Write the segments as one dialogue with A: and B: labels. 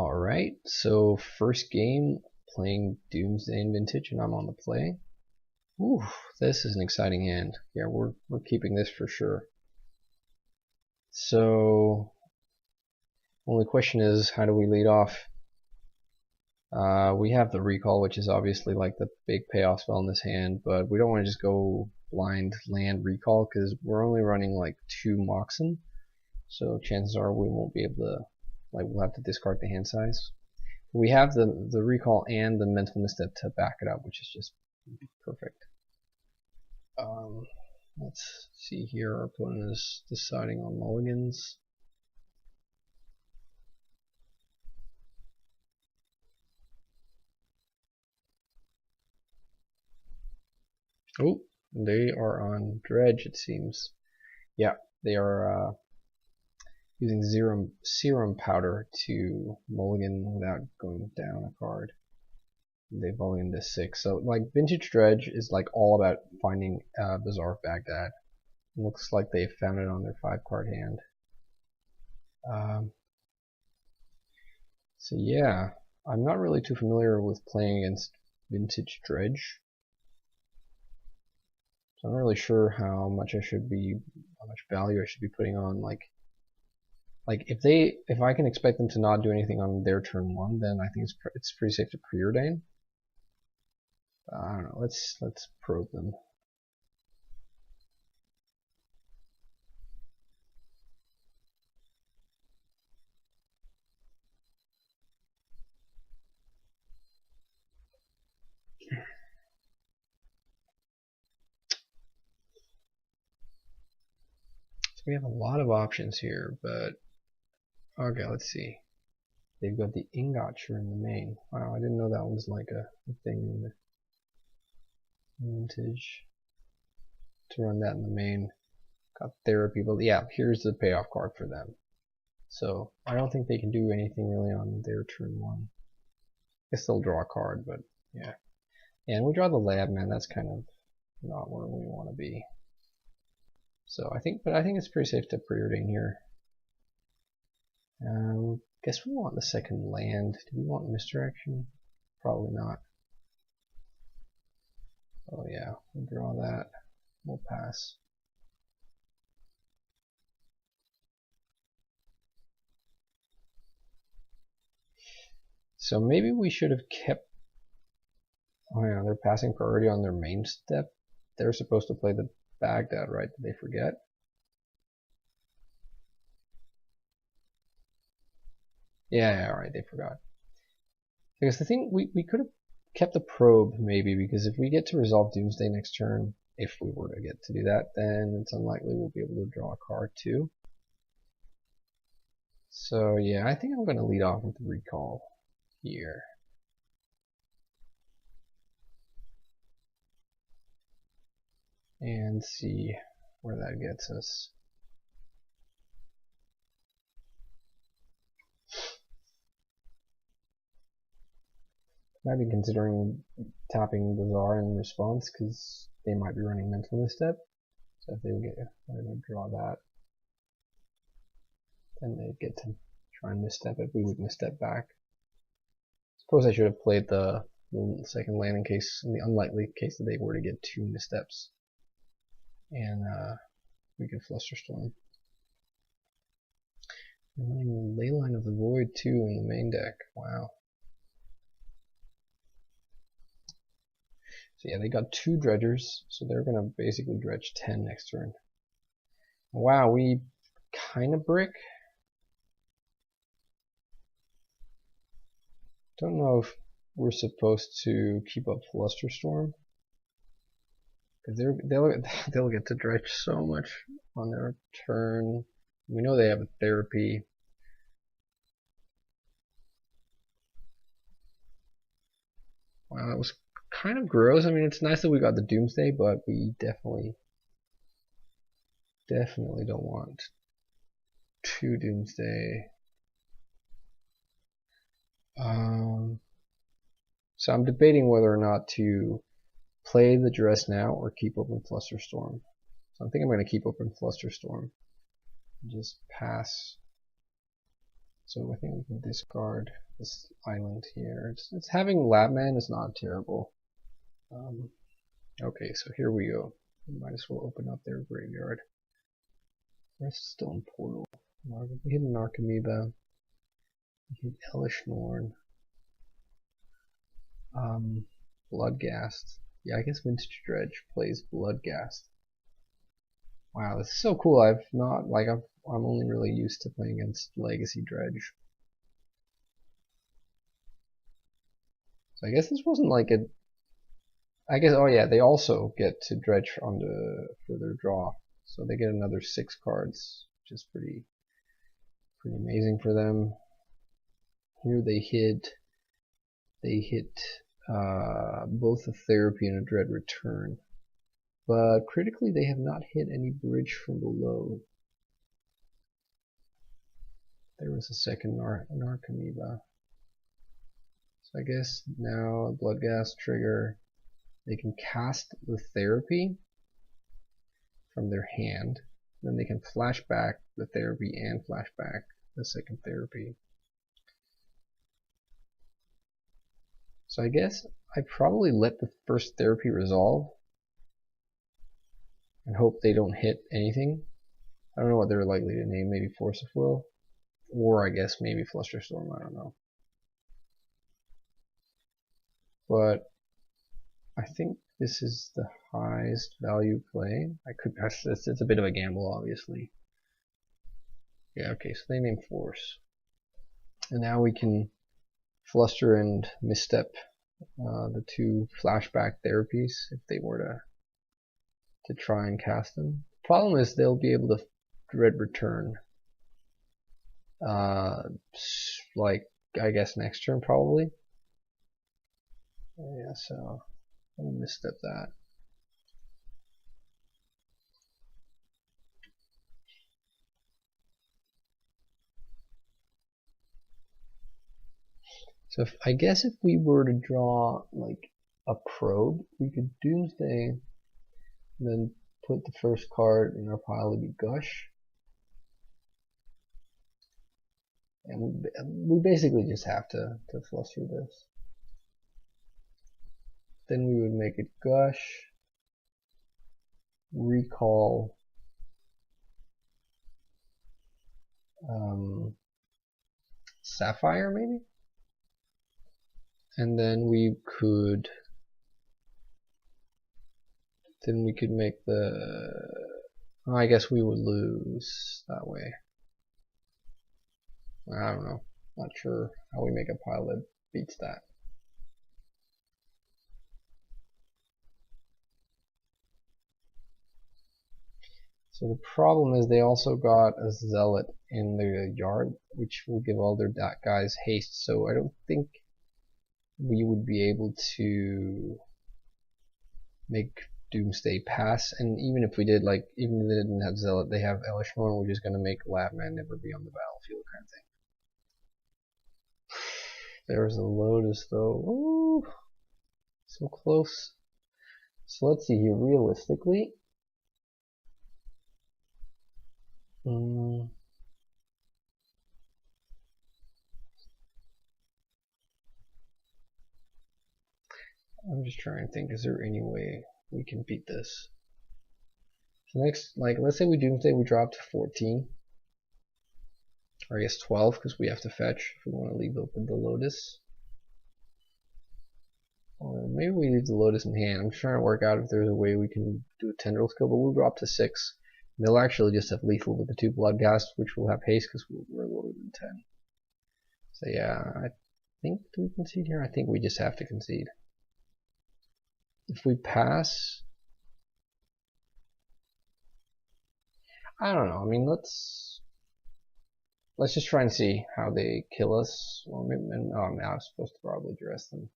A: Alright, so first game playing Doomsday in Vintage, and I'm on the play. Ooh, this is an exciting hand. Yeah, we're keeping this for sure. So, only question is, how do we lead off? We have the recall, which is obviously like the big payoff spell in this hand, but we don't want to just go blind land recall because we're only running like 2 Moxen, so chances are we won't be able to, we'll have to discard the hand size. We have the recall and the mental misstep to back it up, which is just perfect. Let's see here, our opponent is deciding on mulligans. Oh, they are on Dredge, it seems. Yeah, they are using serum powder to mulligan without going down a card. They've only into 6. So like Vintage Dredge is like all about finding Bazaar of Baghdad. It looks like they found it on their 5-card hand. So yeah, I'm not really too familiar with playing against Vintage Dredge. So I'm not really sure how much value I should be putting on like if I can expect them to not do anything on their turn 1, then I think it's pretty safe to preordain. I don't know. Let's probe them. So we have a lot of options here, but okay, let's see. They've got the Ingotsure in the main. Wow, I didn't know that was like a thing in the Vintage. To run that in the main. Got therapy, but yeah, here's the payoff card for them. So I don't think they can do anything really on their turn 1. I guess they'll draw a card, but yeah. And we draw the lab, man. That's kind of not where we want to be. So I think it's pretty safe to preordain here. Guess we want the second land. Do we want misdirection? Probably not. Oh yeah, we'll draw that. We'll pass. So maybe we should have kept. Oh yeah, they're passing priority on their main step. They're supposed to play the Baghdad, right? Did they forget? Yeah, right, they forgot. Because the thing, we could have kept the probe, maybe, because if we get to resolve Doomsday next turn, if we were to get to do that, then it's unlikely we'll be able to draw a card too. So yeah, I think I'm going to lead off with recall here. And see where that gets us. Might be considering tapping Bazaar in response because they might be running mental misstep. So if they would draw that, then they'd get to try and misstep it. We would misstep back. Suppose I should have played the second land in the unlikely case that they were to get 2 missteps. And we could Flusterstorm. I'm running Leyline of the Void too in the main deck. Wow. So yeah, they got 2 dredgers, so they're gonna basically dredge 10 next turn. Wow, we kind of brick. Don't know if we're supposed to keep up Flusterstorm, because they'll get to dredge so much on their turn. We know they have a therapy. Wow, that was kind of gross. I mean, it's nice that we got the Doomsday, but we definitely don't want 2 Doomsday. So I'm debating whether or not to play the Duress now or keep open Flusterstorm. So I think I'm going to keep open Flusterstorm. Just pass. So I think we can discard this island here. It's having Labman is not terrible. Okay, so here we go. We might as well open up their graveyard. Reststone Portal. We hit an Archimedes. We hit Hellish Norn. Bloodghast. Yeah, I guess Vintage Dredge plays Bloodghast. Wow, this is so cool. I'm only really used to playing against Legacy Dredge. So I guess this wasn't like a. I guess, oh yeah, they also get to dredge on for their draw, so they get another 6 cards, which is pretty amazing for them. Here they hit both a therapy and a dread return, but critically they have not hit any bridge from below. There was a second Archimedes. So I guess now a Bloodghast trigger. They can cast the therapy from their hand. Then they can flash back the therapy and flash back the second therapy. So I guess I probably let the first therapy resolve and hope they don't hit anything. I don't know what they're likely to name. Maybe Force of Will, or I guess maybe Flusterstorm. I don't know. But I think this is the highest value play. It's a bit of a gamble, obviously. Yeah, okay, so they name Force. And now we can Fluster and Misstep the 2 flashback therapies if they were to try and cast them. The problem is they'll be able to dread return. Like, I guess next turn probably. Yeah, so I'll misstep that. So I guess if we were to draw like a probe, we could Doomsday, then put the first card in our pile to be Gush. And we basically just have to fluster this. Then we would make it Gush, recall, Sapphire maybe? And then we could make the, I guess we would lose that way. I don't know. Not sure how we make a pile that beats that. So the problem is they also got a Zealot in the yard, which will give all their guys haste. So I don't think we would be able to make Doomsday pass. And even if we did, like, even if they didn't have Zealot, they have Hellish Norn, which is going to make Lapman never be on the battlefield kind of thing. There's a Lotus though. Ooh, so close. So let's see here. Realistically, I'm just trying to think. Is there any way we can beat this? So next, like, let's say we Doomsday, we drop to 14. Or I guess 12, because we have to fetch if we want to leave open the Lotus. Or maybe we leave the Lotus in hand. I'm trying to work out if there's a way we can do a Tendril skill, but we'll drop to 6. And they'll actually just have lethal with the 2 Bloodghast, which will have haste because we're lower than 10. So yeah, I think, do we concede here? I think we just have to concede. If we pass, I don't know. I mean, let's just try and see how they kill us. Or maybe, oh, I was supposed to probably dress them.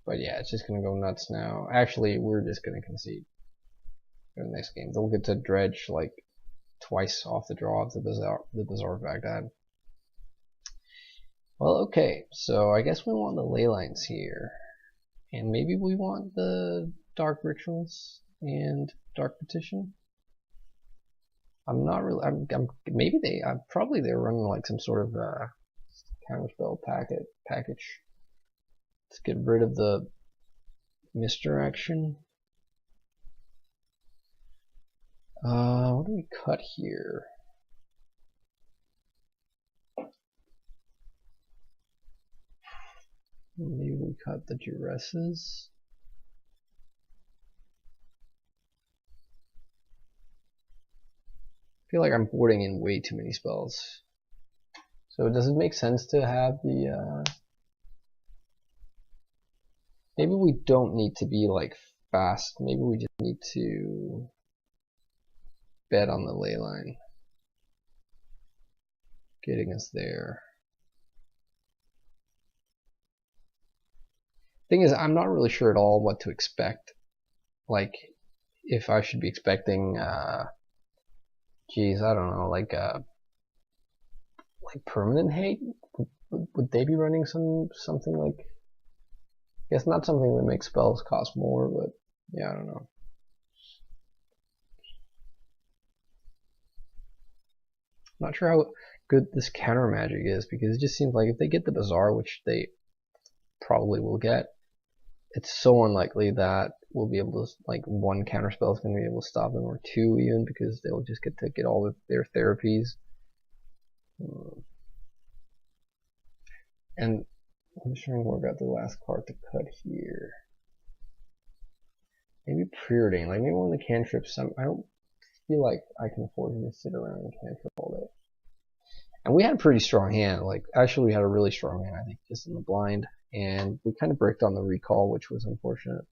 A: But yeah, it's just gonna go nuts now. Actually, we're just gonna concede in the next game. They'll get to dredge like twice off the draw of the Bazaar of Baghdad. Well, okay, so I guess we want the ley lines here, and maybe we want the dark rituals and dark petition. I'm not really. Maybe probably they're running like some sort of counterspell package. Let's get rid of the misdirection. What do we cut here? Maybe we cut the duresses. I feel like I'm boarding in way too many spells. So does it make sense to have the maybe we don't need to be like fast. Maybe we just need to bet on the ley line getting us there. Thing is, I'm not really sure at all what to expect. Like, if I should be expecting, geez, I don't know, like permanent hate. Would they be running something like? I guess not something that makes spells cost more, but yeah, I don't know. I'm not sure how good this counter magic is, because it just seems like if they get the Bazaar, which they probably will get, it's so unlikely that we'll be able to, like, one counter spell is going to be able to stop them, or two even, because they'll just get to get all of their therapies. And I'm just trying to work out the last card to cut here. Maybe preordain, like maybe one of the cantrips. I don't feel like I can afford to just sit around and cantrip all day. And we had a pretty strong hand. Like, actually, we had a really strong hand, I think, just in the blind. And we kind of bricked on the recall, which was unfortunate.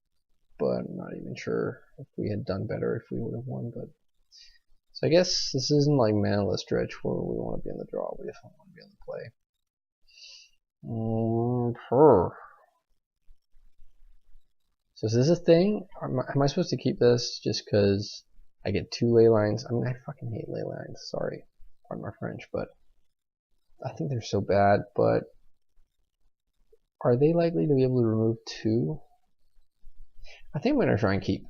A: But I'm not even sure if we had done better if we would have won. But so I guess this isn't like manaless Dredge where we want to be in the draw. We just want to be in the play. So is this a thing? Am I supposed to keep this just because I get 2 ley lines? I mean, I fucking hate ley lines. Sorry, pardon my French, but I think they're so bad. But are they likely to be able to remove 2? I think I'm going to try and keep.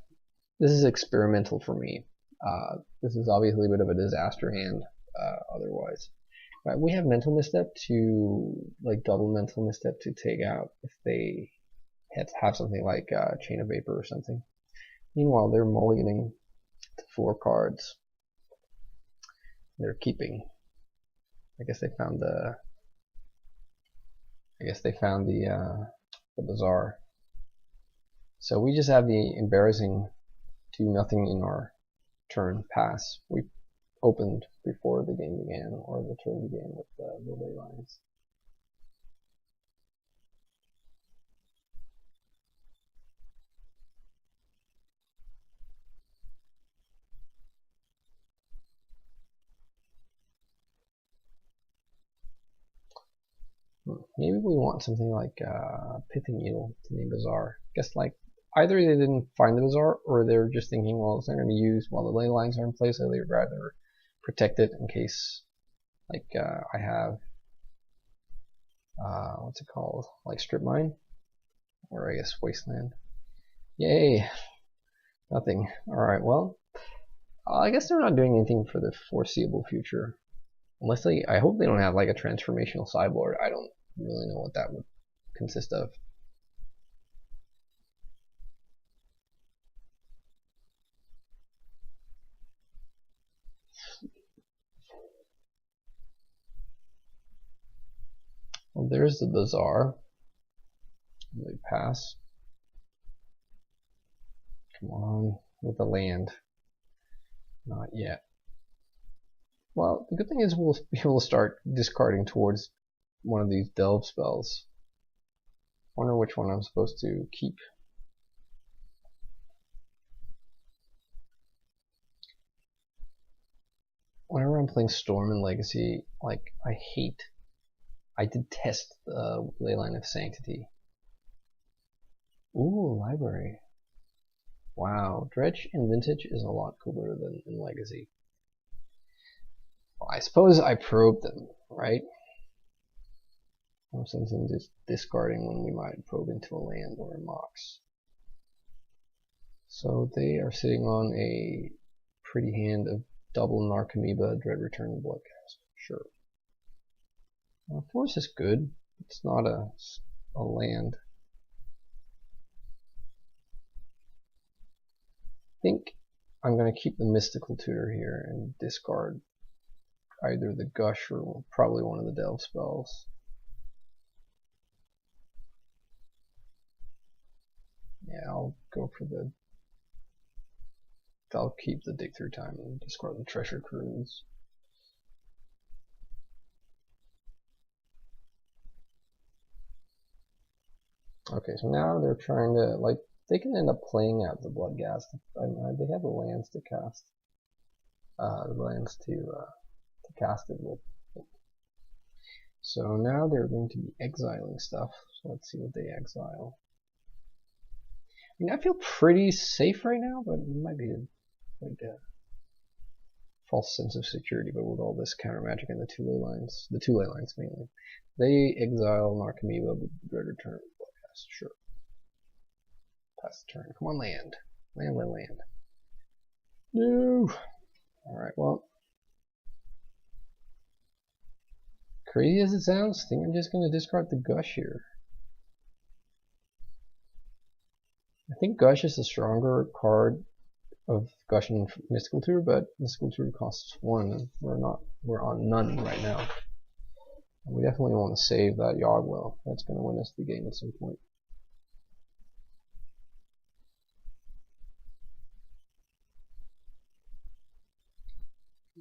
A: This is experimental for me. This is obviously a bit of a disaster hand otherwise. Right, we have mental misstep to, like, double mental misstep to take out if they have something like Chain of Vapor or something. Meanwhile, they're mulliganing to 4 cards. They're keeping. I guess they found the Bazaar. So we just have the embarrassing do nothing in our turn pass. We opened before the game began, or the turn began, with the ley lines. Maybe we want something like Pithing Needle to name Bazaar. Guess like either they didn't find the Bazaar, or they're just thinking, well, it's not going to be used while the ley lines are in place, so they'd rather protect it in case, like, I have what's it called, like Strip Mine, or I guess Wasteland. Yay, nothing. All right, well, I guess they're not doing anything for the foreseeable future, unless I hope they don't have like a transformational sideboard. I don't really know what that would consist of. Well, there's the Bazaar. They pass. Come on, with the land. Not yet. Well, the good thing is we'll be able to start discarding towards one of these delve spells. I wonder which one I'm supposed to keep. Whenever I'm playing Storm and Legacy, like, I detest the Leyline of Sanctity. Ooh, library. Wow, Dredge in Vintage is a lot cooler than in Legacy. Well, I suppose I probed them, right? No sense in just discarding when we might probe into a land or a Mox. So they are sitting on a pretty hand of double Narcomoeba, Dread Return and Bloodcast. Sure. Force is good. It's not a land. I think I'm going to keep the Mystical Tutor here and discard either the Gush or probably one of the Delve spells. Yeah, I'll go for the... I'll keep the Dig Through Time and discard the Treasure Cruise. Okay, so now they're trying to, like, they can end up playing out the Bloodghast. They have the lands to cast. The lands to cast it with. So now they're going to be exiling stuff. So let's see what they exile. I mean, I feel pretty safe right now, but it might be a false sense of security. But with all this counter magic and the two-ley lines mainly, they exile Narcomoeba with Dread Return. Sure. Pass the turn. Come on, land. Land. No. Alright, well. Crazy as it sounds, I think I'm just going to discard the Gush here. I think Gush is the stronger card of Gush and Mystical Tutor, but Mystical Tutor costs 1. We're on none right now. We definitely want to save that Yogwell. That's going to win us the game at some point.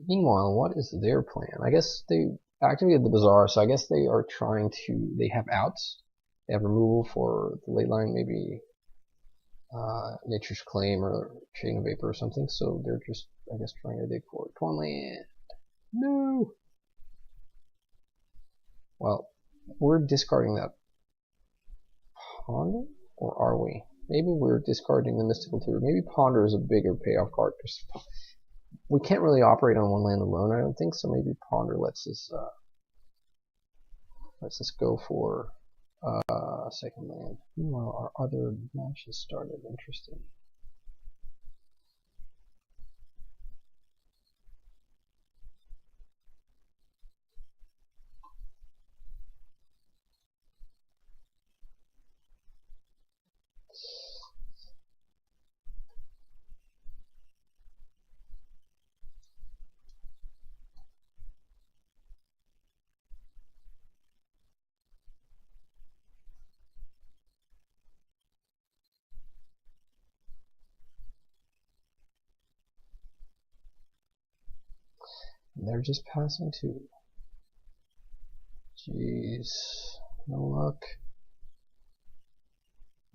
A: Meanwhile, what is their plan? I guess they activated the Bazaar, so I guess they are trying to... They have outs. They have removal for the late line, maybe Nature's Claim or Chain of Vapor or something, so they're just, I guess, trying to dig for it. Come on, land! No! Well, we're discarding that Ponder? Or are we? Maybe we're discarding the Mystical Tutor. Maybe Ponder is a bigger payoff card. We can't really operate on one land alone, I don't think, so maybe Ponder lets us go for second land. Meanwhile, our other matches started. Interesting. They're just passing too. Jeez, no luck.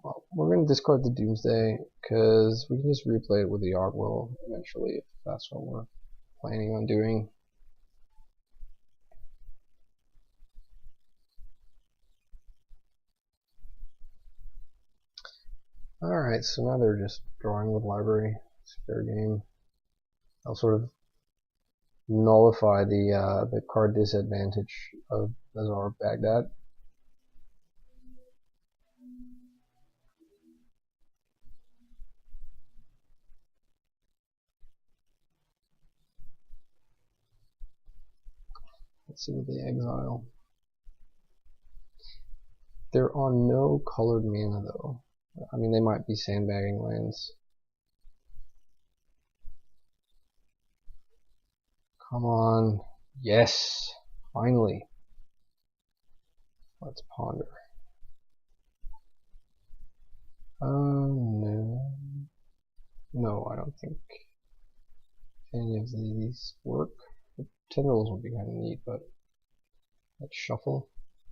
A: Well, we're going to discard the Doomsday because we can just replay it with the Yogwell eventually if that's what we're planning on doing. Alright, so now they're just drawing with library. It's fair game. I'll sort of nullify the card disadvantage of Bazaar Baghdad. Let's see what they exile. They're on no colored mana though. I mean, they might be sandbagging lands. Come on. Yes. Finally. Let's ponder. No. No, I don't think any of these work. The tendrils would be kind of neat, but let's shuffle.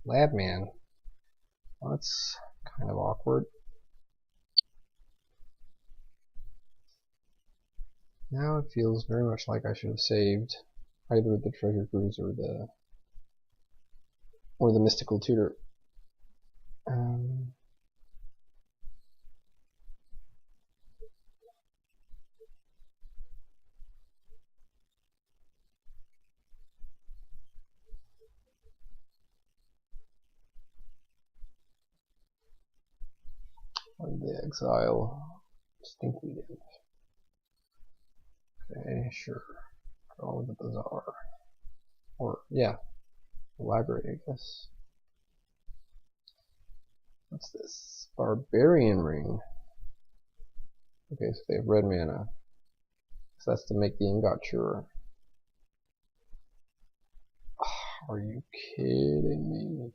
A: Labman. Well, that's kind of awkward. Now it feels very much like I should have saved either the Treasure Cruise or the Mystical Tutor. The exile. Stinkweed. Okay, sure. All of the bazaar. Or, yeah, the library, I guess. What's this? Barbarian ring. Okay, so they have red mana. So that's to make the Ingoture. Oh, are you kidding me?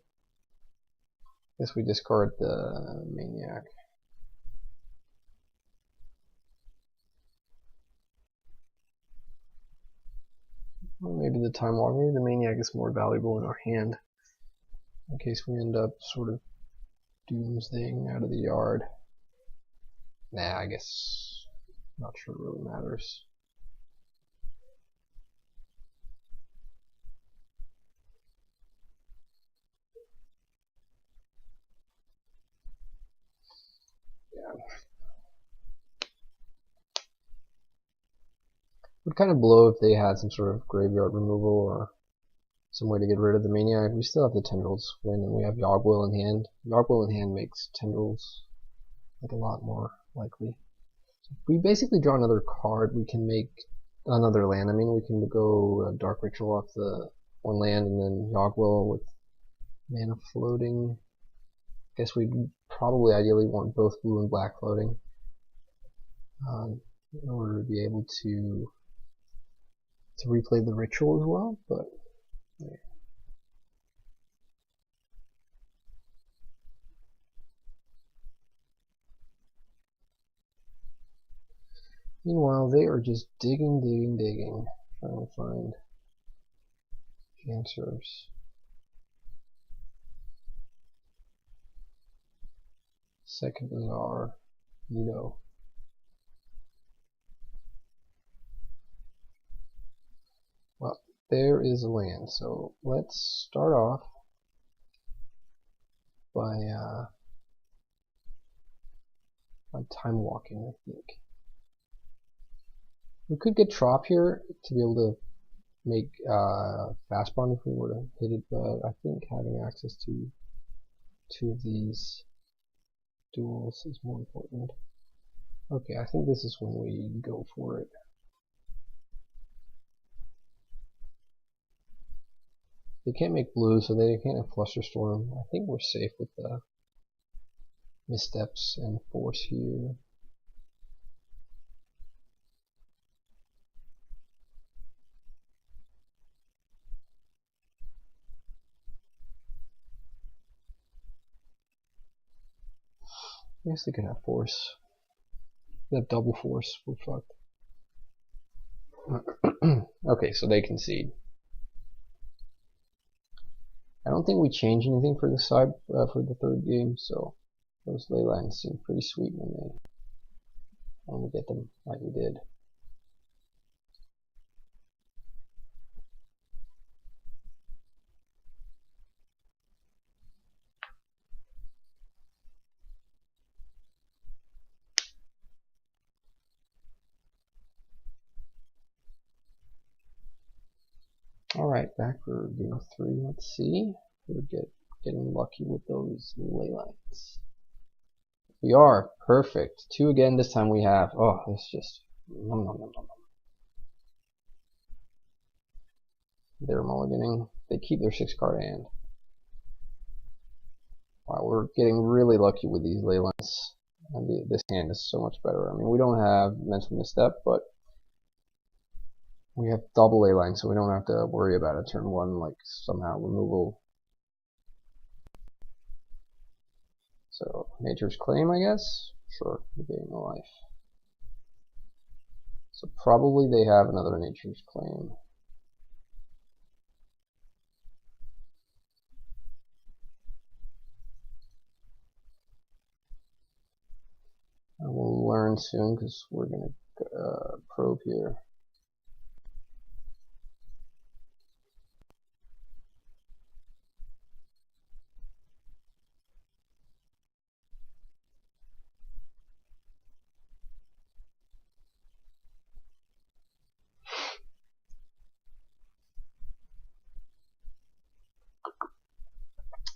A: Guess we discard the Maniac. Or maybe the Time Walk. Maybe the Maniac is more valuable in our hand. In case we end up sort of Doomsdaying out of the yard. Nah, I guess not sure it really matters. Yeah. Would kind of blow if they had some sort of graveyard removal or some way to get rid of the Maniac. We still have the Tendrils when we have Yogwill in hand. Yogwill in hand makes Tendrils like a lot more likely. So if we basically draw another card, we can make another land. I mean, we can go Dark Ritual off the one land and then Yogwill with mana floating. I guess we'd probably ideally want both blue and black floating in order to be able to replay the ritual as well, but yeah. Meanwhile, they are just digging, trying to find answers. Second bazaar, Well, there is a land, so let's start off by time walking, I think. We could get Trop here to be able to make fast bond if we were to hit it, but I think having access to two of these duels is more important. Okay, I think this is when we go for it. They can't make blue, so they can't have Flusterstorm. I think we're safe with the missteps and force here. I guess they could have force. They have double force. We're fucked. Okay, so they concede. I don't think we change anything for the side for the third game, so those ley lines seem pretty sweet when we get them like we did. Alright, back for game 3. Let's see. We're getting lucky with those ley lines. We are. Perfect. 2 again this time we have. Oh, it's just nom nom nom nom nom. They're mulliganing. They keep their 6-card hand. Wow, we're getting really lucky with these ley lines. And this hand is so much better. I mean, we don't have mental misstep, but we have double ley line, so we don't have to worry about a turn 1 like somehow removal. So Nature's Claim, I guess. Sure, we're getting a life. So probably they have another Nature's Claim. And we'll learn soon because we're gonna probe here.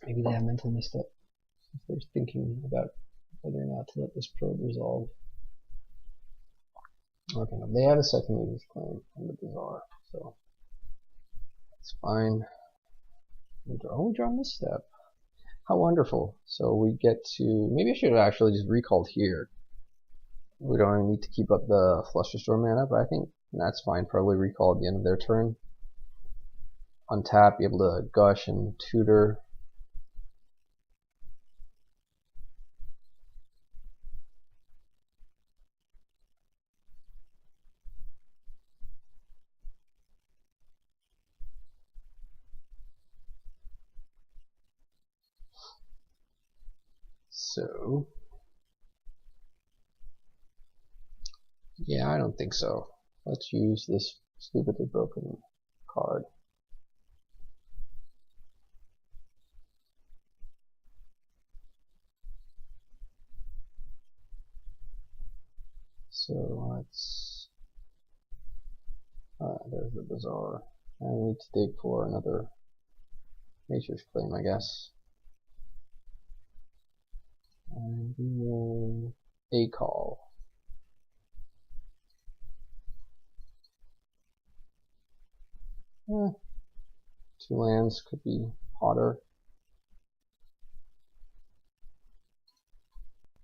A: Maybe they have mental misstep if they're thinking about whether or not to let this probe resolve. Okay, no, they have a second Nature's Claim on the bazaar, so that's fine. We draw misstep. How wonderful. So we get to, maybe I should have actually just recalled here. We don't need to keep up the flush restore mana, but I think that's fine. Probably recall at the end of their turn. Untap, be able to gush and tutor. So, yeah, I don't think so. Let's use this stupidly broken card. So let's, there's the Bazaar. I need to dig for another Nature's Claim, I guess. And we will a call. Two lands could be hotter.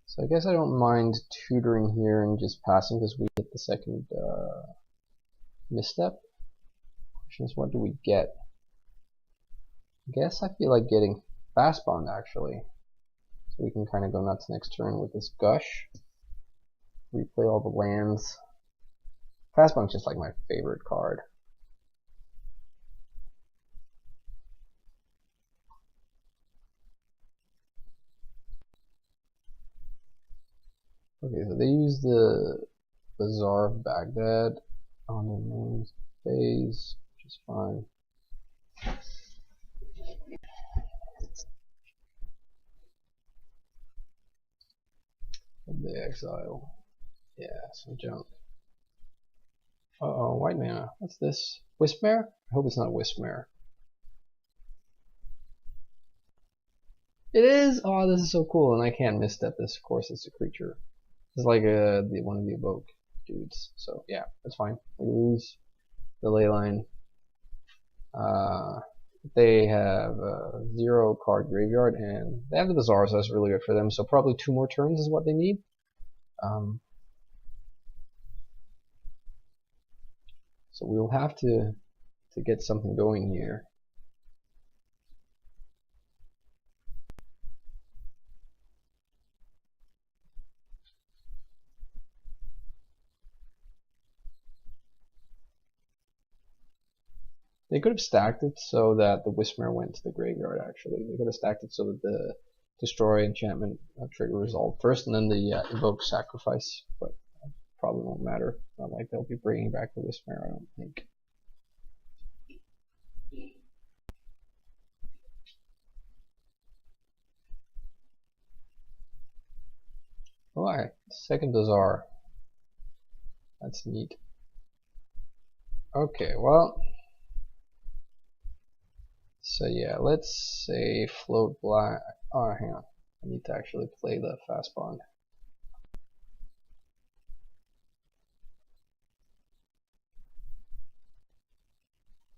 A: So I guess I don't mind tutoring here and just passing because we get the second misstep. Question is, what do we get? I guess I feel like getting Fast Bond actually. So we can kind of go nuts next turn with this Gush. Replay all the lands. Fast Bond's just like my favorite card. Okay, so they use the Bazaar of Baghdad on their main phase, which is fine. They exile. Yeah, some junk. Uh-oh, white mana. What's this? Wispmare? I hope it's not Wispmare. It is! Oh, this is so cool, and I can't misstep this. Of course, it's a creature. It's like one of the evoke dudes. So yeah, that's fine. We lose the leyline. They have a 0 card graveyard, and they have the Bazaar, so that's really good for them. So probably 2 more turns is what they need. So we will have to get something going here. They could have stacked it so that the Wispmare went to the graveyard, actually. They could have stacked it so that the Destroy enchantment trigger resolved first, and then the Evoke sacrifice, but probably won't matter. Not like they'll be bringing back the Wispmare, I don't think. Oh, second Bazaar. That's neat. Okay, well, so yeah, let's say float black. Oh, hang on. I need to actually play the Fast Bond.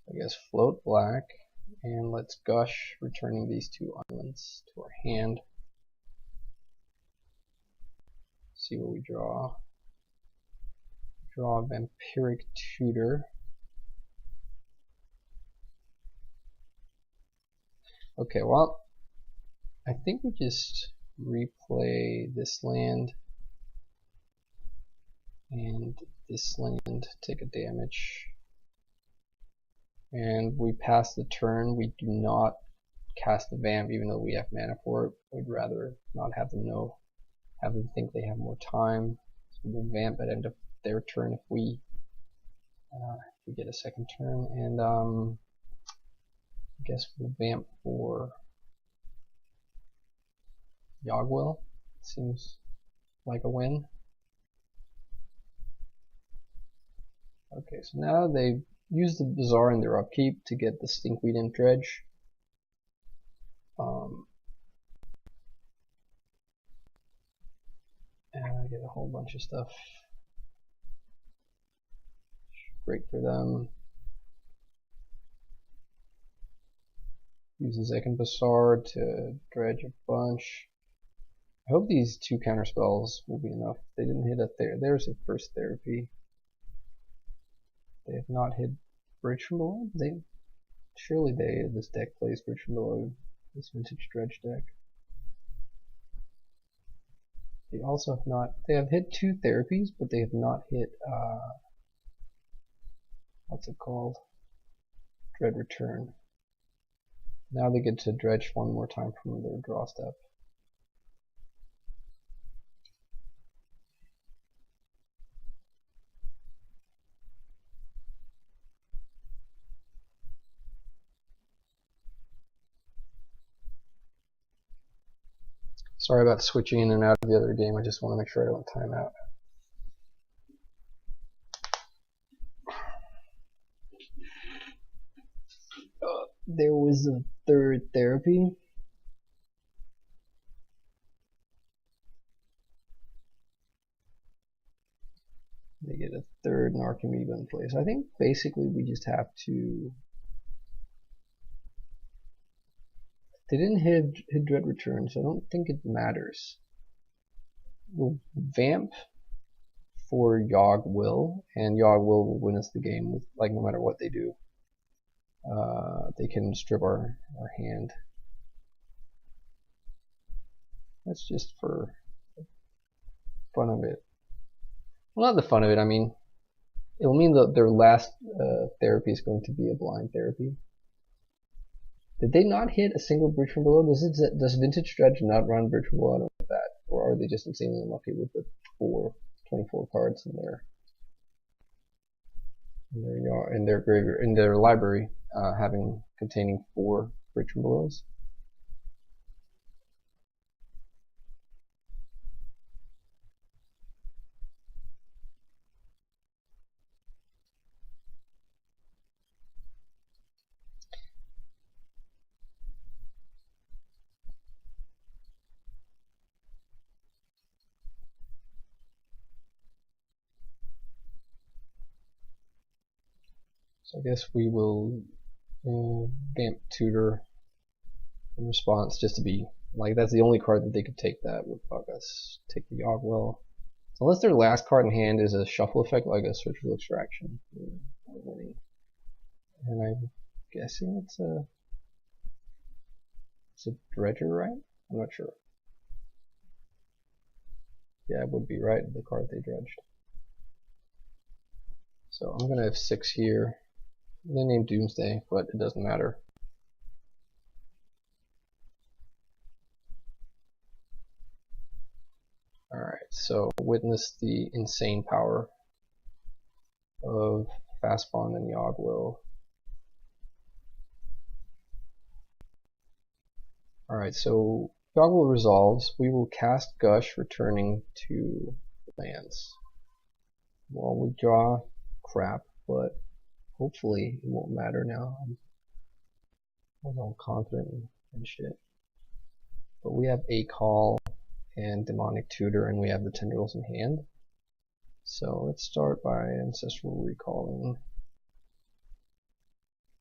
A: I guess float black, and let's Gush, returning these 2 islands to our hand. See what we draw. Draw a Vampiric Tutor. Okay, well, I think we just replay this land and this land, take a damage, and we pass the turn. We do not cast the Vamp even though we have mana for it. We'd rather not have them have them think they have more time. So we'll Vamp at end of their turn if we get a second turn, and I guess we'll Vamp for Yogwill. Seems like a win. Okay, so now they've used the Bazaar in their upkeep to get the Stinkweed and Dredge. And I get a whole bunch of stuff. Great for them. Uses Ekin Bassar to dredge a bunch. I hope these 2 counter spells will be enough. They didn't hit there's the first therapy. They have not hit Bridge from Below. Surely this deck plays Bridge from Below, this vintage dredge deck. They also have not. They have hit 2 therapies, but they have not hit. What's it called? Dread Return. Now they get to dredge 1 more time from their draw step. Sorry about switching in and out of the other game. I just want to make sure I don't time out. There was a 3rd therapy. They get a 3rd Narcomoeba in place. I think basically we just have to. They didn't hit Dread Return, so I don't think it matters. We'll vamp for Yogg Will, and Yogg will win us the game with, like, no matter what they do. They can strip our hand. That's just for fun of it. Well, not the fun of it, I mean, it'll mean that their last therapy is going to be a blind therapy. Did they not hit a single Bridge from Below? Does Vintage Dredge not run Bridge from Below? I don't know that. Or are they just insanely unlucky with the 24 cards in their graveyard, in their library, containing 4 Bridge from Belows? So I guess we will vamp Tutor in response, just to be like, that's the only card that they could take that would bug us. Take the Yogg Will. So unless their last card in hand is a shuffle effect like a Surgical Extraction, we're winning. And I'm guessing it's a Dredger, right? I'm not sure. Yeah, it would be right, the card they dredged. So I'm gonna have 6 here. They named Doomsday, but it doesn't matter. Alright, so witness the insane power of Fast Bond and Yogg Will. Alright, so Yogg Will resolves. We will cast Gush, returning 2 lands. Well, we draw crap, but hopefully it won't matter now. I'm all confident and shit. But we have a call and Demonic Tutor, and we have the Tendrils in hand. So let's start by Ancestral Recalling.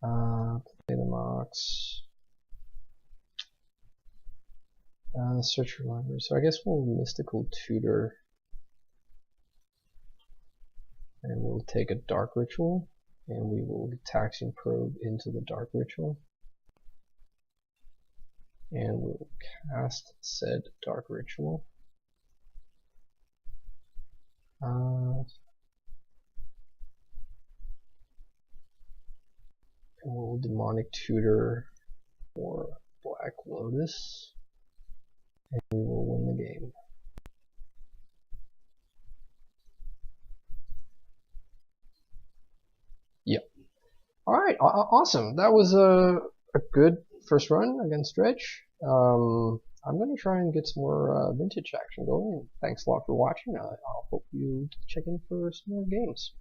A: Play the Mox. Search your library. So I guess we'll Mystical Tutor. And we'll take a Dark Ritual. And we will Taxian Probe into the Dark Ritual. And we'll cast said Dark Ritual. And we'll Demonic Tutor for Black Lotus. And we will win the game. Yep. Alright, awesome. That was a good first run against Dredge. I'm going to try and get some more vintage action going. Thanks a lot for watching. I hope you check in for some more games.